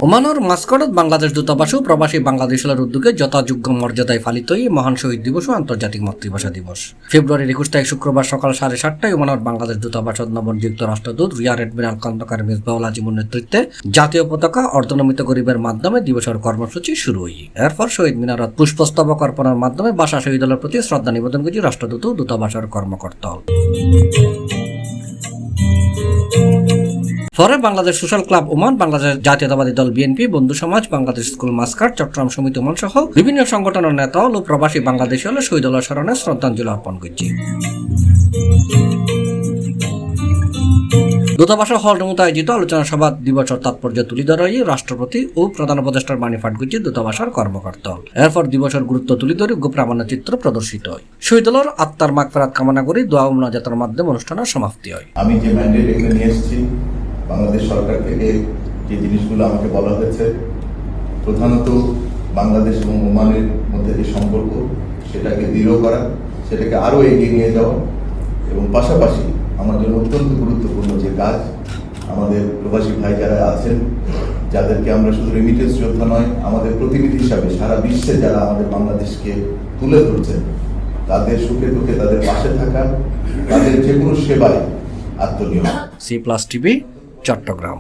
ওমানের মাস্কটত বাংলাদেশ দূতাবাসও প্রবাসী বাংলাদেশের উদ্যোগে যথাযোগ্য মর্যাদায় পালিত এই মহান শহীদ দিবস ও আন্তর্জাতিক মাতৃভাষা দিবস। ফেব্রুয়ারির 21 তারিখ শুক্রবার সকাল 7:30টায় ওমানের বাংলাদেশ দূতাবাসত নবনিযুক্ত রাষ্ট্রদূত রিয়ার এডমিরাল খন্দকার মিসবাহুল আজিমুর নেতৃত্বে জাতীয় পতাকা অর্ধনমিত করিবার মাধ্যমে দিবসের কর্মসূচি শুরু হয়। এরপর শহীদ মিনারত পুষ্পস্তবক অর্পণের মাধ্যমে ভাষা শহীদদের প্রতি শ্রদ্ধা নিবেদন করেছে রাষ্ট্রদূত ও দূতাবাসের কর্মকর্তা। পরে Bangladesh social club Oman, Bangladesh জাতীয়তাবাদী দল বিএনপি, বন্ধু সমাজ, বাংলাদেশ স্কুল মাস্কাট, চট্টগ্রাম সমিতি ওমান সহ বিভিন্ন সংগঠনের নেতা ও প্রবাসী বাংলাদেশী হলে শহীদুল্লাহ স্মরণে শ্রদ্ধাঞ্জলি অর্পণ করছে। দূতাবাসের হলরুমে আয়োজিত আলোচনা সভা দিবসের তাৎপর্য তুলে ধরা রাষ্ট্রপতি ও প্রধান উপদেষ্টার বাণী পাঠ করছে দূতাবাসের কর্মকর্তা। এরপর দিবসের গুরুত্ব তুলে ধরে প্রামাণ্য চিত্র প্রদর্শিত হয়। শহীদুল্লাহর আত্মার মাগফিরাত কামনা করে দোয়া ও মুনাজাতের মাধ্যমে অনুষ্ঠানের সমাপ্তি হয়। আমি যে ম্যান্ডেট এখানে নিয়ে এসেছি বাংলাদেশ সরকার থেকে, যে জিনিসগুলো আমাকে বলা হয়েছে, প্রধানত বাংলাদেশ এবং ওমানের মধ্যে যে সম্পর্ক সেটাকে দৃঢ় করা, সেটাকে আরো এগিয়ে নিয়ে যাওয়া, এবং পাশাপাশি আমার জন্য অত্যন্ত গুরুত্বপূর্ণ যে কাজ, আমাদের প্রবাসী ভাই যারা আছেন, যাদেরকে আমরা শুধু রেমিটেন্স যোদ্ধা নয়, আমাদের প্রতিনিধি হিসাবে সারা বিশ্বে যারা আমাদের বাংলাদেশকে তুলে ধরছেন, তাদের সুখে দুঃখে তাদের পাশে থাকা, তাদের যে কোনো সেবায় আত্মনিয়োগ। C+ TV, Chittagong.